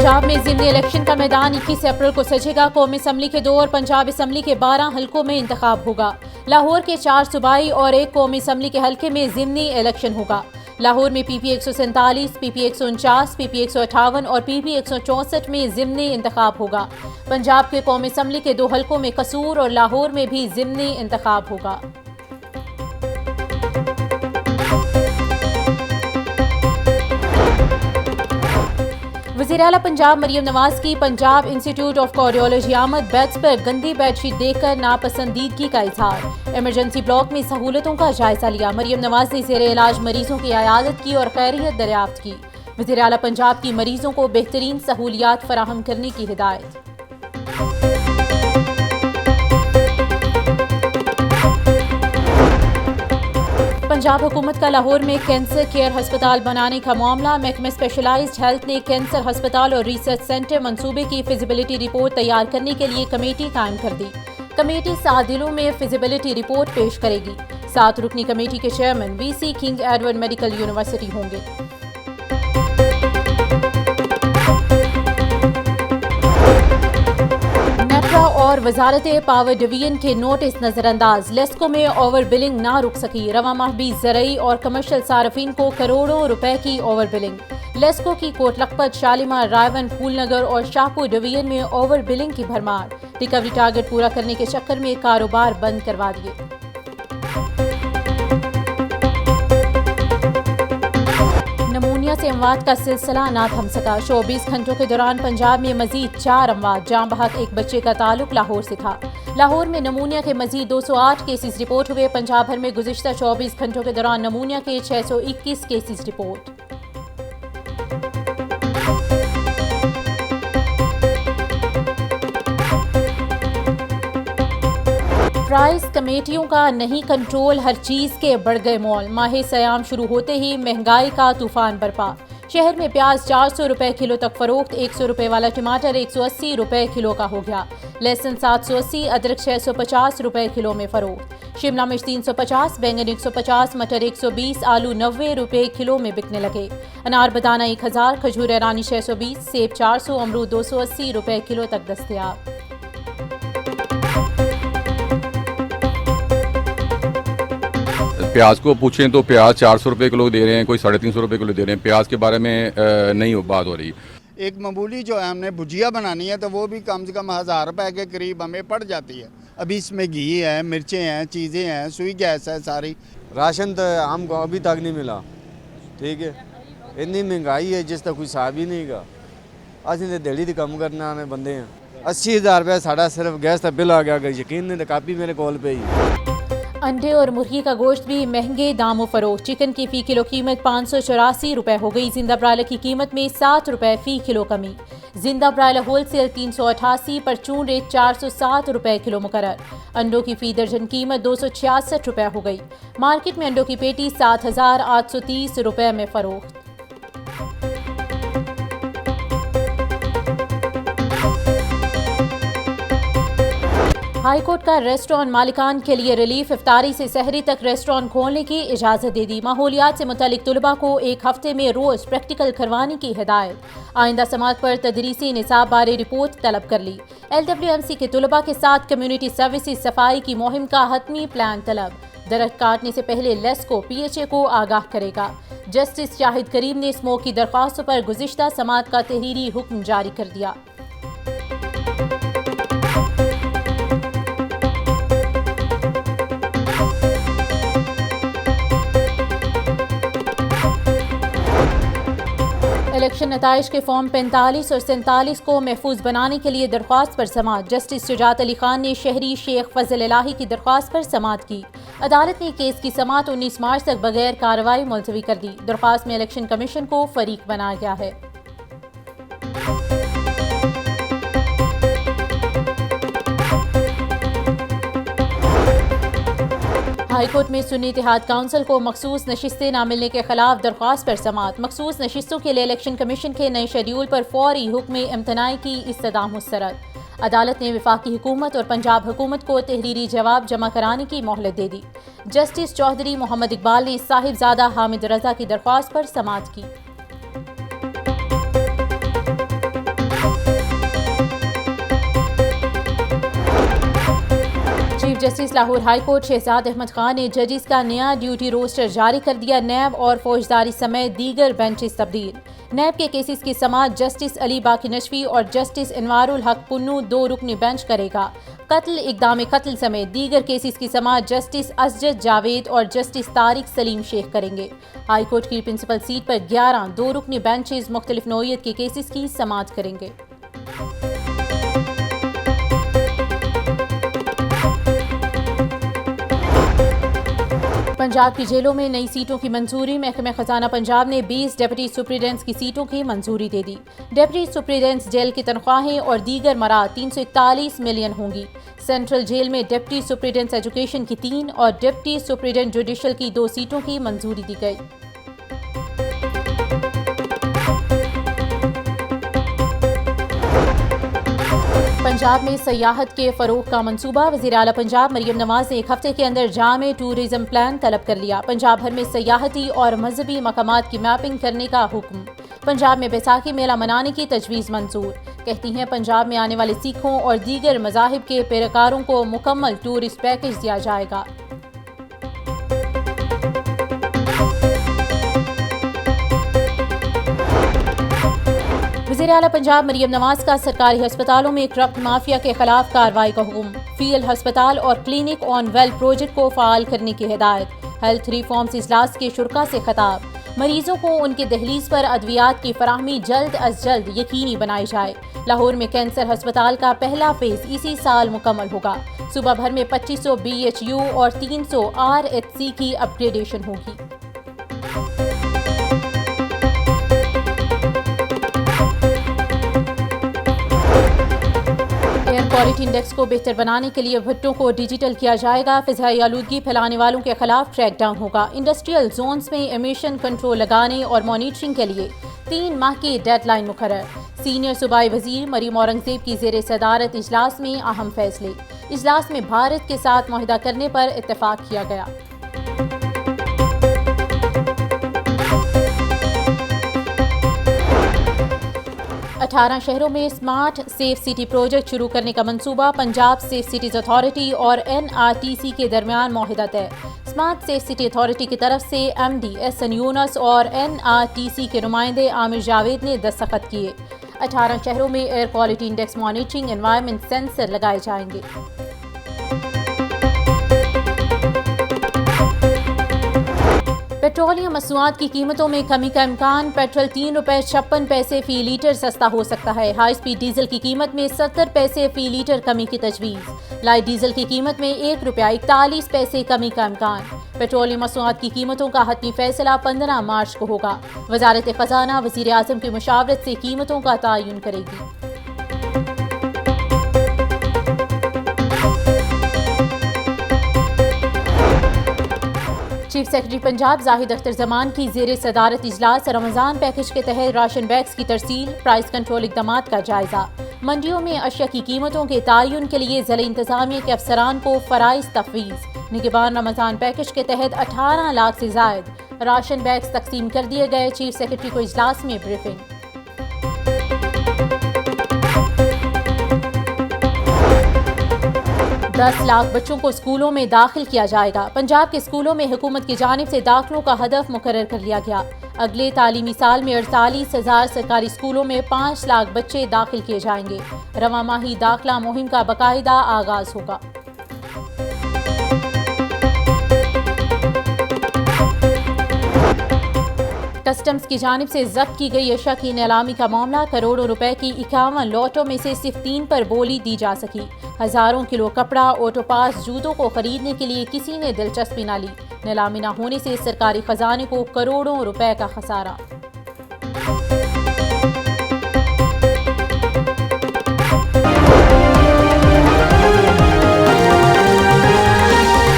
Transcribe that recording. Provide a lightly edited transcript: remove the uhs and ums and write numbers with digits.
पंजाब में ज़िमनी इलेक्शन का मैदान 21 अप्रैल को सजेगा। कौमी असम्बली के 2 और पंजाब असम्बली के 12 हलकों में इंतखाब होगा। लाहौर के 4 सूबाई और 1 कौमी असम्बली के हलके में ज़िमनी इलेक्शन होगा। लाहौर में PP 147, PP 149, PP 158 और PP 164 में ज़िमनी इंतखाब होगा। पंजाब के कौमी असम्बली के 2 हलकों में कसूर और लाहौर में भी ज़िमनी इंतखाब होगा। वज़ीर आला पंजाब मरियम नवाज की पंजाब इंस्टीट्यूट ऑफ कार्डियोलॉजी आमद बेड्स पर गंदी बेडशीट देखकर नापसंदीदगी का इजहार। इमरजेंसी ब्लॉक में सहूलतों का जायजा लिया। मरियम नवाज ने ज़ेरे इलाज मरीजों की अयादत की और खैरियत दरियाफ्त की। वज़ीर आला पंजाब की मरीजों को बेहतरीन सहूलियात फराहम करने की हिदायत। पंजाब हुकूमत का लाहौर में कैंसर केयर अस्पताल बनाने का मामला। महकमे स्पेशलाइज्ड हेल्थ ने कैंसर अस्पताल और रिसर्च सेंटर मंसूबे की फिजिबिलिटी रिपोर्ट तैयार करने के लिए कमेटी कायम कर दी। कमेटी 7 दिनों में फिजिबिलिटी रिपोर्ट पेश करेगी। 7 रुकनी कमेटी के chairman VC king Edward medical university होंगे। और वजारत पावर डिवीजन के नोटिस नजरअंदाज। लेस्को में ओवर बिलिंग ना रुक सकी। रवा माह भी ज़रई और कमर्शियल सार्फिन को करोड़ों रुपए की ओवर बिलिंग। लेस्को की कोट लखपत, शालीमार, रायवन, फूलनगर और शाहपुर डिवीजन में ओवर बिलिंग की भरमार। रिकवरी टारगेट पूरा करने के चक्कर में कारोबार बंद करवा दिए। नमूनिया से अमवात का सिलसिला ना थम सका। 24 घंटों के दौरान पंजाब में मजीद 4 अमवात। जाम बहक एक बच्चे का ताल्लुक लाहौर से था। लाहौर में नमूनिया के मजीद 208 केसेस रिपोर्ट हुए। पंजाब भर में गुज़िश्ता 24 घंटों के दौरान नमूनिया के 621 केसेस रिपोर्ट। प्राइस कमेटियों का नहीं कंट्रोल, हर चीज़ के बढ़ गए मॉल। माह सयाम शुरू होते ही महंगाई का तूफान बरपा। शहर में प्याज 400 रुपए किलो तक फरोख्त। 100 रुपए वाला टमाटर 180 रुपए किलो का हो गया। लहसुन 780, अदरक 650 रुपए किलो में फरोख्त। शिमला मिर्च 350, बैंगन 150, मटर 120, आलू 90 रुपए किलो में बिकने लगे। अनार बताना 1000, खजूर ईरानी 620, सेब 400, अमरूद 280 रुपए किलो तक दस्तयाब। प्याज को पूछें तो प्याज 400 रुपये किलो दे रहे हैं, कोई 350 रुपये किलो दे रहे हैं। प्याज के बारे में नहीं बात हो रही। एक मामूली जो है हमने भुजिया बनानी है तो वो भी कम से कम 1000 रुपये के करीब हमें पड़ जाती है। अभी इसमें घी है, मिर्चें हैं, चीज़ें हैं, सुई गैस है सारी। राशन तो हमको अभी तक नहीं मिला। ठीक है, इतनी महंगाई है जिसका कोई हिसाब ही नहीं गा। असं तो दिहाड़ी तो कम करने आने बंदे हैं। 80,000 रुपया साढ़ा सिर्फ गैस का बिल आ गया। अगर यकीन नहीं तो कापी मेरे कॉल पे ही। अंडे और मुर्गी का गोश्त भी महंगे दामों फरोख्त। चिकन की फ़ी किलो कीमत 584 रुपये हो गई। जिंदा ब्रायलर की कीमत में 7 रुपये फ़ी किलो कमी। जिंदा ब्रायलर होलसेल 388, परचून रेट 407 रुपये किलो मुकर्रर। अंडों की फ़ी दर्जन कीमत 266 रुपये हो गई। मार्केट में अंडों की पेटी 7830 रुपये में फरोख्त। हाईकोर्ट का रेस्टोरेंट मालिकान के लिए रिलीफ। इफ्तारी से सहरी तक रेस्टोरेंट खोलने की इजाज़त दे दी। माहौलियात से मुतालिक तुलबा को 1 हफ्ते में रोज़ प्रैक्टिकल करवाने की हिदायत। आइंदा समात पर तदरीसी निसाब बारे रिपोर्ट तलब कर ली। LWMC के तुलबा के साथ कम्युनिटी सर्विसेज सफाई की मुहिम का हतमी प्लान तलब। दरख्त काटने से पहले लेस्को PHA को आगाह करेगा। जस्टिस शाहिद करीम ने स्मोक की दरख्वास्तों पर गुज़िश्ता समात का तहरीरी हुक्म जारी कर दिया। इलेक्शन नताइज के फॉर्म 45 और 47 को महफूज बनाने के लिए दरख्वास्त पर समात। जस्टिस शुजात अली खान ने शहरी शेख फजल इलाही की दरख्वास्त पर समात की। अदालत ने केस की समात 19 मार्च तक बगैर कार्रवाई मुलतवी कर दी। दरख्वास्त में इलेक्शन कमीशन को फरीक बनाया गया है। हाईकोर्ट में सुन्नी इत्तेहाद काउंसिल को मखसूस नशिस्तें न मिलने के खिलाफ दरख्वास्त पर समात। मखसूस नशिस्तों के लिए इलेक्शन कमीशन के नए शेड्यूल पर फौरी हुक्म इम्तनाई की इस्तदा मुस्तरद। अदालत ने वफाकी हुकूमत और पंजाब हुकूमत को तहरीरी जवाब जमा कराने की मोहलत दे दी। जस्टिस चौधरी मोहम्मद इकबाल ने साहिबजादा हामिद रजा की दरख्वास्त पर समात की। Chief justice Lahore high court Shahzad Ahmad Khan ने जजेस का नया ड्यूटी रोस्टर जारी कर दिया। नैब और फौजदारी समेत दीगर बेंचेस तब्दील। नैब के केसेस की समाअत जस्टिस अली बाकी नशवी और जस्टिस इनवारुल हक पुन्नू 2 रुकनी बेंच करेगा। कत्ल, इक़दाम कत्ल समेत दीगर केसेस की समाअत जस्टिस असजद जावेद और जस्टिस तारिक सलीम शेख करेंगे। हाई कोर्ट की प्रिंसिपल सीट पर 11 2 रुकनी बेंचेस मुख्तलिफ नौइयत के केसेस की समाअत करेंगे। पंजाब की जेलों में नई सीटों की मंजूरी। महकमा खजाना पंजाब ने 20 डिप्टी सुप्रीडेंट्स की सीटों की मंजूरी दे दी। डिप्टी सुप्रीडेंट्स जेल की तनख्वाहें और दीगर मराद 341 मिलियन होंगी। सेंट्रल जेल में डिप्टी सुप्रीडेंट्स एजुकेशन की 3 और डिप्टी सुप्रीडेंट जुडिशल की 2 सीटों की मंजूरी दी गई। पंजाब में सयाहत के फरोग का मंसूबा। वज़ीर आला पंजाब मरियम नवाज ने 1 हफ्ते के अंदर जामे टूरिज्म प्लान तलब कर लिया। पंजाब भर में सयाहती और मजहबी मकामात की मैपिंग करने का हुक्म। पंजाब में बैसाखी मेला मनाने की तजवीज़ मंजूर। कहती हैं पंजाब में आने वाले सिखों और दीगर मज़ाहिब के पैरकारों को मुकम्मल टूरिस्ट पैकेज दिया जाएगा। वज़ीर आला पंजाब मरियम नवाज का सरकारी अस्पतालों में करप्ट माफिया के खिलाफ कार्रवाई का हुक्म। फील्ड अस्पताल और क्लिनिक ऑन वेल प्रोजेक्ट को फ़ाल करने की हिदायत। हेल्थ रिफॉर्म्स इजलास के शुरा से खिताब। मरीजों को उनके दहलीज पर अद्वियात की फराहमी जल्द अज जल्द यकीनी बनाई जाए। लाहौर में कैंसर अस्पताल का पहला फेज इसी साल मुकम्मल होगा। सूबा भर में 2500 BHU और 300 RHC की अपग्रेडेशन होगी। एयर क्वालिटी इंडेक्स को बेहतर बनाने के लिए भट्टों को डिजिटल किया जाएगा। फिजाई आलूदगी फैलाने वालों के खिलाफ क्रैकडाउन होगा। इंडस्ट्रियल जोन्स में एमिशन कंट्रोल लगाने और मॉनिटरिंग के लिए 3 माह की डेडलाइन मुकर्रर। सीनियर सूबाई वजीर मरीम औरंगजेब की ज़ेर सदारत इजलास में अहम फैसले। इजलास में भारत के साथ मुआहदा करने पर इत्तेफाक किया गया। 18 शहरों में स्मार्ट सेफ सिटी प्रोजेक्ट शुरू करने का मंसूबा। पंजाब सेफ सिटीज अथॉरिटी और NRTC के दरमियान मुआहदा तय। स्मार्ट सेफ सिटी अथॉरिटी की तरफ से MD SN यूनुस और NRTC के नुमाइंदे आमिर जावेद ने दस्तखत किए। 18 शहरों में air quality index monitoring environment sensor लगाए जाएंगे। पेट्रोलियम मसनूआत की कीमतों में कमी का इम्कान। पेट्रोल 3 रुपये 56 पैसे फी लीटर सस्ता हो सकता है। हाई स्पीड डीजल की कीमत में 70 पैसे फी लीटर कमी की तजवीज़। लाइट डीजल की कीमत में 1 रुपया 41 पैसे कमी का इम्कान। पेट्रोलियम मसनूआत की कीमतों का हतमी फैसला 15 मार्च को होगा। वजारत खजाना वज़ीर आज़म की मुशावरत से कीमतों का तयन करेगी। चीफ सेक्रेटरी पंजाब जाहिद अख्तर जमान की ज़ेर सदारत इजलास। रमज़ान पैकेज के तहत राशन बैग्स की तरसील, प्राइस कंट्रोल इक़दामात का जायजा। मंडियों में अशिया की कीमतों के तयन के लिए ज़िला इंतज़ामिया के अफसरान को फ़राइज़ तफ़वीज़। निगरान रमज़ान पैकेज के तहत 18 लाख से ज़ायद राशन बैग्स तकसीम कर दिए गए। चीफ सेक्रेटरी को इजलास में ब्रीफिंग। दस लाख बच्चों को स्कूलों में दाखिल किया जाएगा। पंजाब के स्कूलों में हुकूमत की जानिब से दाखिलों का हदफ मुकर्रर कर लिया गया। अगले तालीमी साल में 48,000 सरकारी स्कूलों में 5 लाख बच्चे दाखिल किए जाएंगे। रवा माही दाखिला मुहिम का बाकायदा आगाज होगा। कस्टम्स की जानिब से जब्त की गई अशिया की नीलामी का मामला। करोड़ों रुपए की 51 लॉटों में से सिर्फ 3 पर बोली दी जा सकी। हजारों किलो कपड़ा, ऑटो पास, जूतों को खरीदने के लिए किसी ने दिलचस्पी न ली। नीलामी न होने से सरकारी खजाने को करोड़ों रुपए का खसारा।